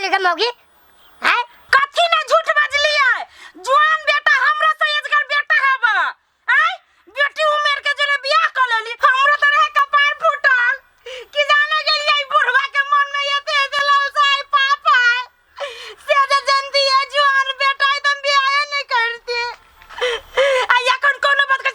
बोली गे मौगी? हैं कथी ना झूठ बजली है? जुआन बेटा हमरा से एजगर बेटा हबा। हैं बेटी उमेर के जरे बियाह कर लेली, हमरो त रहे कपार फूटल कि जाने गेलिए बुढ़वा के मन में एते लालसा है पापा से जल्दी है जुआन बेटा एकदम बियाह नहीं करती। आया कोनो बात कर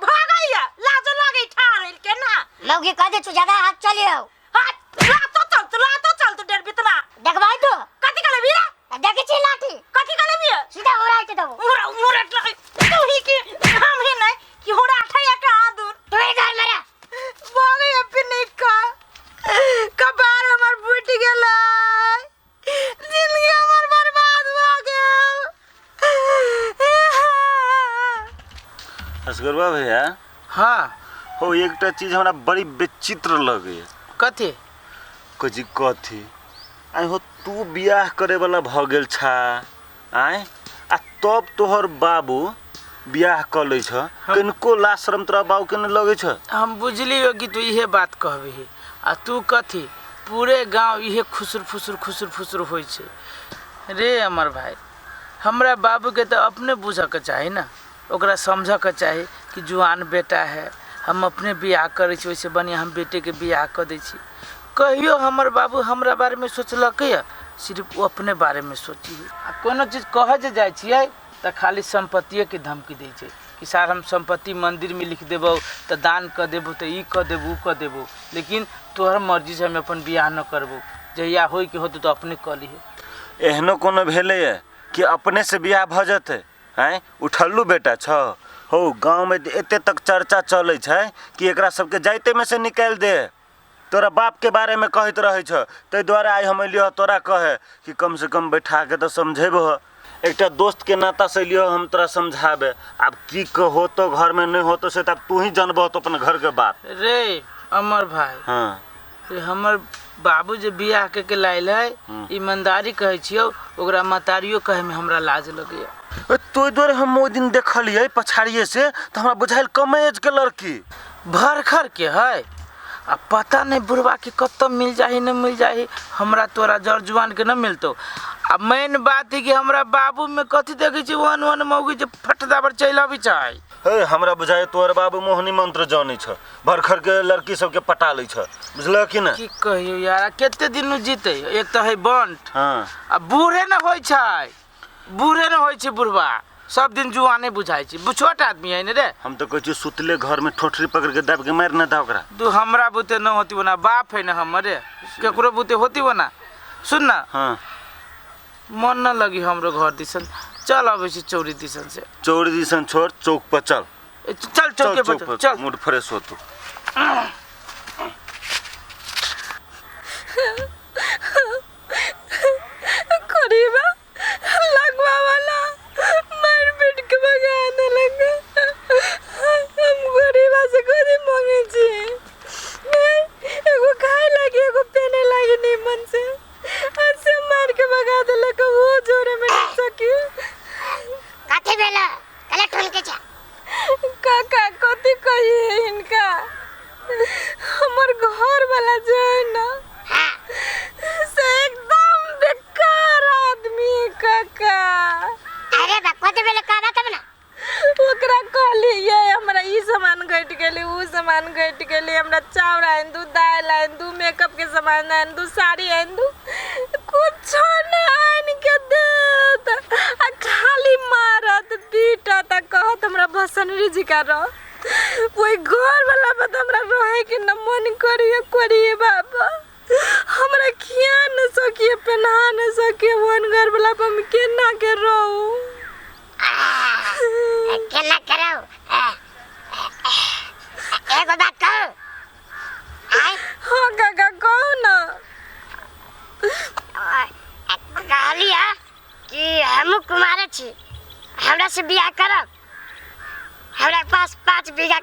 भागैया लाज लागे ठाड़ के ना। मौगी कह दे तू ज्यादा हाथ चलियो। हाथ लातो चल तू डर बितना देखबाई तो कथी कले बिया देखे छी लाठी कथी कले बिया सीधा उड़ाई के दो। मुरट लगे तू ही की हम ही नहीं कि होड़ा ठया का दूर तू ही घर मेरा बागे अपने का कबार हमर फूट गेलै, जिंदगी हमर बर्बाद भ गेल। असगरबा भैया हाँ हो एकटा चीज हमरा बड़ी विचित्र लगे। कथी कजी कथी आई हो तू बियाह करे वाला भ गेल छा आय आ तब तोहर बाबू बियाह कर ले छ किनको ला शर्म तोरा बाबू के न लगे छ? हम बुझलियो कि तू इहे बात कहबी आ तू कथी पूरे गांव इहे खुसुर फुसुर होई छे रे अमर भाई। हमरा बाबू के तो अपने बुझ के चाही ना, ओकरा समझ के चाही कि जुआन बेटा है, हम अपने बियाह करे छी, वैसे बढ़िया हम बेटे के बियाह कर दै छी। कहियो हमर बाबू हमरा बारे में सोचलक है, सिर्फ वो अपने बारे में सोची आ कोनो चीज कह जे जाय छियै त खाली संपत्तिये के धमकी दै छै कि सर हम संपत्ति मंदिर में लिख देबो त दान कर देबो त ई कर देबो उ कर देबो, लेकिन तोहर मर्जी से हम अपन बियाह न करबो, जहिया होय के होतो त अपने कर लीहे। एहनो कोनो भेले कि अपने से बियाह भ जते हैं? उठल्लू बेटा छ हो गांव में एते तक चर्चा चले छै कि एकरा सबके जाइते में से निकाल दे। तोरा बाप के बारे में कहत रहे छ, तै द्वारा आई हम लियो तोरा कहे कि कम से कम बैठा के तो समझेबो। एकटा दोस्त के नाता से लियो हम तोरा समझाबे। अब की कहो तो घर में नहीं हो तो से तब तू ही जानबो तो अपन घर के बात। रे अमर भाई हाँ रे हमर बाबू जे बियाह के लायल है ईमानदारी कहे छियो, ओकरा मतारियो कहे में हमरा लाज लगैया। तो द्वारे हम ओ दिन देखलिए पछाड़िए से तो हमरा बुझाइल कम एज के लड़की भरखर के है आ पता नहीं बुढ़वा के कत मिल जाही न मिल जाही, हमरा तोरा जर जुआन के न मिलतो। आ मेन बात है कि हमरा बाबू में कथी देखे छी वन मौगी जे फटदाबर चल आबी चाहे। हे हमरा बुझाए तोर बाबू मोहनी मंत्र जानी छ, भरखर के लड़की सब के पटा लै छ, बुझल कि न? की कहियो यार केते दिन जीते, एक तो है बंट हां आ बूढ़े न होय छै, बूढ़े न होय छै बुढ़वा, सब दिन जुआने बुझाई छी। छोट आदमी है ने रे। हम तो कहै छी सुतले घर में ठोठरी पकड़ के दाब के मार न दा ओकरा। तू हमरा बुते न होती बना, बाप है न हमरे, केकरो बुते होती बना। सुन ना हां मन न लगी हमरो घर दिसन, चल अबे छी चौरी दिसन से। चौरी दिसन छोड़ चौक पर चल। चल चौक पे चल, मूड फ्रेश हो तू। करीबा लगवा वाला मार पीट के भगाने लगा। हम गरीबा से कथी मांगे छी? एगो खाए लागी एगो पहने लागी निमन से ऐसे मार के भगा देला के वो जोरे में नहीं सकी। काठी बेला कले ठोल के जा। काका कथी कही इनका? हमर घर वाला जो है ना से एकदम बेकार आदमी काका। अरे बा कथी बेला का बात ना ओकरा कहली ये हमरा ई सामान घट गेली, ऊ सामान घट गेली, हमरा चावल आन दू, दाल आन दू, मेकअप के सामान आन दू, साड़ी आन दू, कुछ ना आन के देत आ खाली मारत पीटत आ कहत हमरा भसनरी जी का रह। कोई घर वाला बता हमरा रहे के न मन करिए बाबा, हमरा खिया न सकिए, पहना न सकिए, वन घर वाला पर हम केना के रहू? केना करो एगो बात कहो। आय हाँ काका कहो ना। कहलिया कि हम कुमार छी, हमरा से बियाह करब। हमरा पास 5 बीघा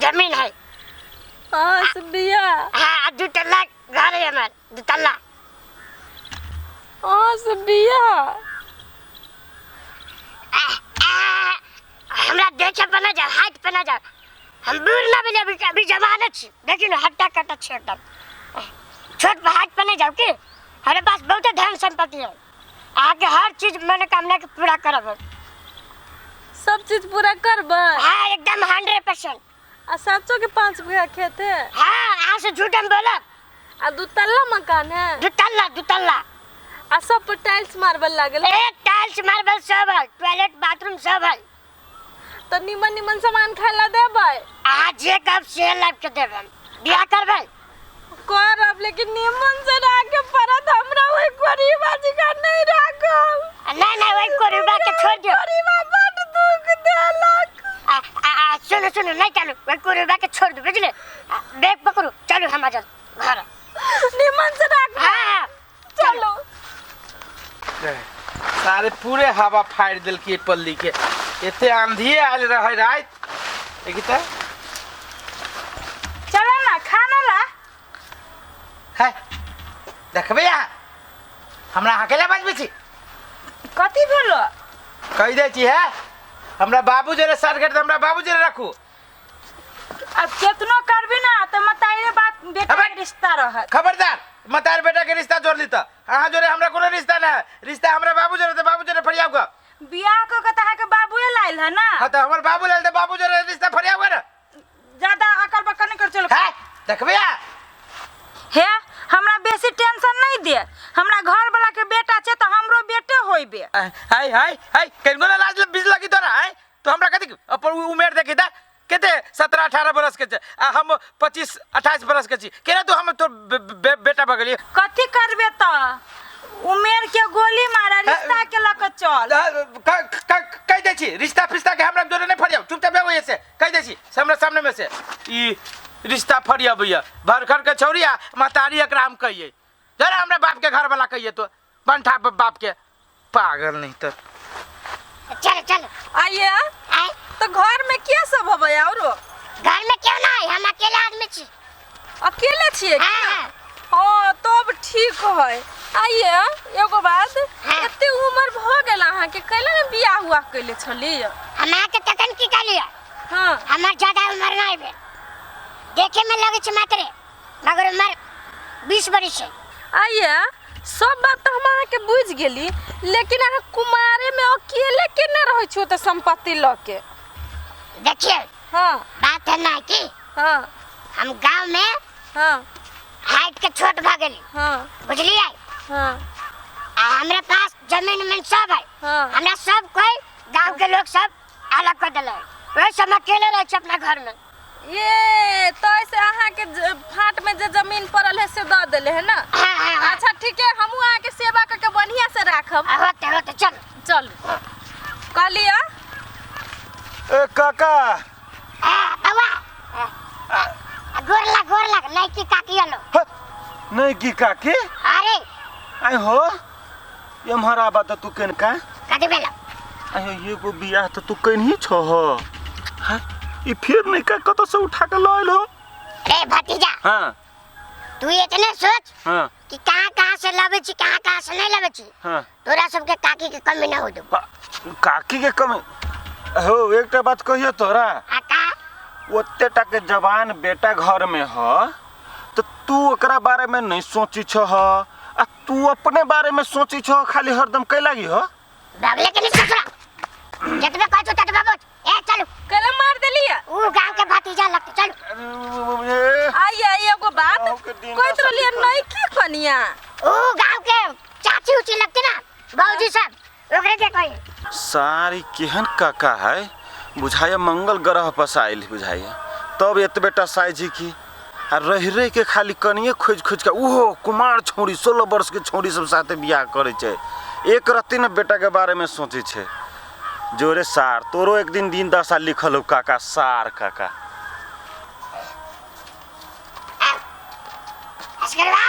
जमीन है। हाँ से बियाह? हाँ 2 तल्ला घर है हमर, 2 तल्ला। हाँ से बियाह? हमरा देखे पे न जाओ, हाथ पे न जाओ, हम बूढ़ ना बने अभी जवान छी, देखी ना हट्टा कट्टा छी एकदम। छोट पे हाथ पे न जाओ के हमारे पास बहुत धन संपत्ति है। आगे हर चीज मनोकामना के पूरा करब। सब चीज पूरा करब। हाँ एकदम 100%। आ सचो के 5 बीघा खेत है? हाँ, आज से झूठ हम बोला। आ 2 तल्ला मकान है? 2 तल्ला। आ सब पर टाइल्स मार्बल लागल? टाइल्स मार्बल सब है, टॉयलेट बाथरूम सब है। तो निमन सामान खाला देबै? आज एक अब से लाइफ के देबै। बियाह करबै? करब, लेकिन निमन से राखे परत। हमरा ओइ गरीबा जी का नहीं राखब। नहीं वही गरीबा के छोड़ दियो। गरीबा बड़ दुख देलक। सुनो नहीं चलो, वही गरीबा के छोड़ दो, बुझले? बैग पकड़ो, चलो हम आज घर। निमन से राख। हाँ चलो। सारे पूरे हवा फाड़ दिल की पल्ली के। एते आंधी आयल रहे रात। देखी तो चलो ना खाना ला। है देखबे यहाँ हमरा अकेला बजबे छी। कथी भेलो? कह दे छी है हमरा बाबू जरे सर के हमरा बाबू जरे रखू। अब केतनो करबी ना त मताइरे बात बेटा के रिश्ता रहत। खबरदार मतार बेटा के रिश्ता जोड़ ली तो अहाँ जोरे हमरा कोनो रिश्ता ना है। रिश्ता हमरा बाबू जरे तो बाबू जरे फरियाव का। बियाह को के तहा के बाबूए लाइल है ना। हां तो हमर बाबू लाइल तो बाबू जरे रिश्ता फरियाव ना। ज्यादा अकल बकल नहीं कर चलो। है देखबे हे हमरा बेसी टेंशन नहीं दे। हमरा घर वाला के बेटा छे तो हमरो बेटे होइबे। हाय केनको लाज बीज लगी तोरा है तो हमरा कथि अपन उमेर देखि दा केते 17-18 बरस के आ हम 25-28 बरस के छी। केना तू हम तो बेटा बगलिए कथि करबे त उमेर के गोली मारा रिश्ता के लक चल। कह दे छी रिश्ता फिस्ता के हमरा जोरे नहीं फरियाव। चुपचाप बैठो ऐसे कह दे छी हमरा सामने में से ई रिश्ता फरिया भैया भर घर के छौरिया महतारी एकरा हम कहिए जरा हमरा बाप के घर वाला कहिए तो बनठा बाप के पागल नहीं तो। चलो आइए तो घर में क्या सब हबे? औरो घर में क्यों ना है, हम अकेले आदमी छी। अकेले छिए? हाँ हां तब ठीक है। आइए एगो बात, हाँ। एते उम्र भ गेल अहाँ के कैला ने बियाह हुआ कैले छली? हमरा के तकन की कलिया। हां हमर ज्यादा उम्र नहीं बे, देखे में लगे छ मात्र, मगर उम्र 20 बरस है। आइए सब बात तो हम अहाँ के बुझ गेली, लेकिन अहाँ कुमारे में अकेले केने रहै छो त संपत्ति ल के? देखिए हां बात है ना कि हां हम गांव में हां हाइट के छोट भ गेली, हां बुझलिए? हां हमरा पास जमीन में सब है। हाँ। हमरा सब कोई गांव के लोग सब अलग कर दिले। वही सब अकेले रह छ अपना घर में। ये तो ऐसे अहाँ के फाट में जो जमीन पड़ल है से द देले है ना? हाँ। अच्छा ठीक है, हमहू अहाँ के सेवा करके बढ़िया से राखब। होते चल चल कहलिया ए काका बाबा गोर लग नहीं की काकी आलो। नहीं की काकी अरे आई हो ये हमारा बात तू केन का कथि भेल? आयो ये को बियाह तो तू केन ही छो हो। हां ई फिर नहीं का कत से उठा के लाइल हो? ए भतीजा, हां तू इतने सोच हां कि कहां से लावे छी, कहां से नहीं लावे छी। हां तोरा सबके काकी के कमी ना हो दो। काकी के कमी हो? एकटा बात कहियो तोरा, का ओते टा के जवान बेटा घर में हो तो तू ओकरा बारे में नहीं सोची छ हो, आ तू अपने बारे में सोची छ खाली हरदम कै लागी हो? बगले के नहीं ससुरा जतबे कहै छ ततबे बोल। ए चलो कल मार देलिए ऊ गांव के भतीजा लगते चलो। आइए एगो बात कोई तो लिए नहीं की कनिया ऊ गांव के चाची उची लगते ना बाबूजी सब ओकरे के कही। सारी केहन काका है बुझाया मंगल ग्रह पर आइल बुझाया तब एतबे टा साइजी की आ रह के खाली कनिए खोज के ओहो कुमार छोड़ी 16 वर्ष के छोड़ी सब साथे बियाह करे छे। एक रत्ती न बेटा के बारे में सोचे छे। जोरे सार तोरो एक दिन दशा लिखल हो काका सार काका। असगरवा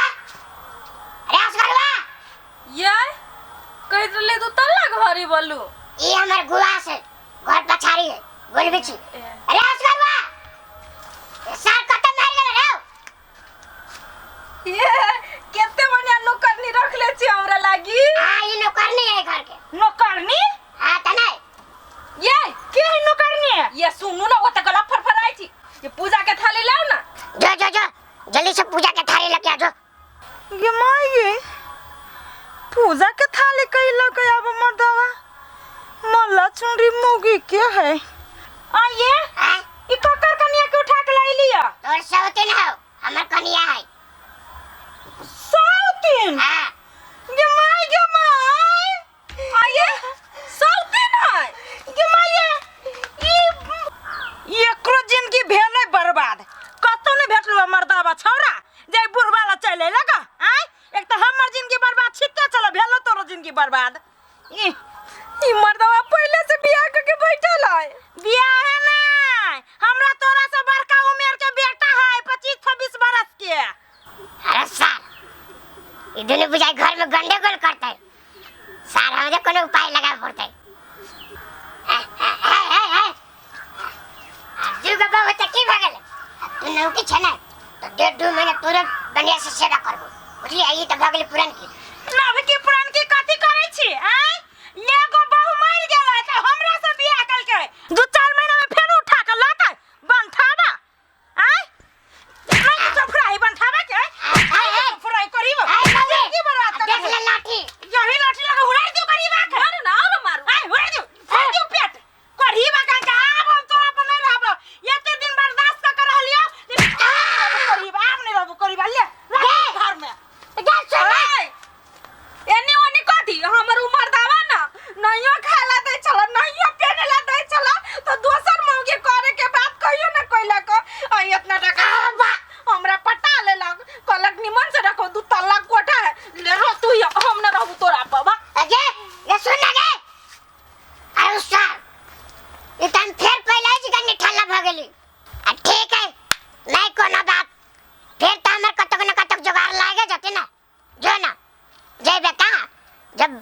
अरे असगरवा ये कह रहले तू तल्ला घरी बोलू ये हमर गुआ से घर पछाड़ी है बोलबे छी। अरे असगरवा सार कत मार गेल रे? ये केते बढ़िया नौकरनी रख ले छी हमरा लागी। हां ई नौकरनी है घर के। नौकरनी? हां त नहीं ये के नौकरनी है? ये सुनू ना, वो तो गला फरफराई थी। ये पूजा के थाली लाओ ना। जो जल्दी से पूजा के थाली लेके आ जो। ये माई पूजा के थाली कैला के अब मर्दवा मल्ला चुंडी मुगी के है आइए हाँ? ई ककर कनिया के उठा के लाई लिया तोर सौतीन हो हमर कनिया है। सौतीन हाँ गे माय आइए सौतीन है गे माय ये एकरो जिंदगी भेलै बर्बाद कतो नहीं भेटलो मर्दावा छौरा जे बुढ़वाला चले लगा आय एक तो हमर जिंदगी बर्बाद छिक्का चलो भेलो तोरो जिंदगी बर्बाद ई मर्दवा पहले से बियाह करके बैठल है बियाह है ना हमरा तोरा से बड़का उम्र के बेटा है 25-26 बरस के अरे सर ये दोनों बुझाई घर में गंडगोल करते है सर हमें कोनो उपाय लगा पड़ते जीव का बाबू तकी भगल तू नौकी छना तो 1.5 महीना पूरा बढ़िया से सेवा करबो बुझली आई तो भगल पुरान की नव की पुरान की कथी करे छी आय एगो बहु मर गेला त हमरा से बियाह कल के 2-4 महीना में फेर उठा के लाता बंठावा आय नहीं तो फ्राई बंठावा के फ्राई करीब की बरात देख ले लाठी यही लाठी लगा उड़ा दियो करीबा के मार ना और मारू आय उड़ा दियो पेट करीबा का आब हम तो अपन नहीं रहबो एते दिन बर्दाश्त कर रहलियो करीबा आप नहीं रहबो करीबा ले घर में गैस सुन एनी ओनी कथी हमर उमर दावा ना नहियो खाला दे चला नहियो पेनेला दे चला तो दोसर मौगे करे के बात कहियो ना कोइला को आ इतना टका हमरा पटा लेलक कहलक निमन से रखो 2 तल्ला कोठा है ले रो तू हम ना रहू तोरा बाबा अगे ये सुन गे अरे सर इतन फिर पहले ही गन्नी ठल्ला भगली ठीक है नहीं कोनो बात फिर तो हमर कतक न कतक जुगाड़ लागे जते ना जो ना जय बेटा जब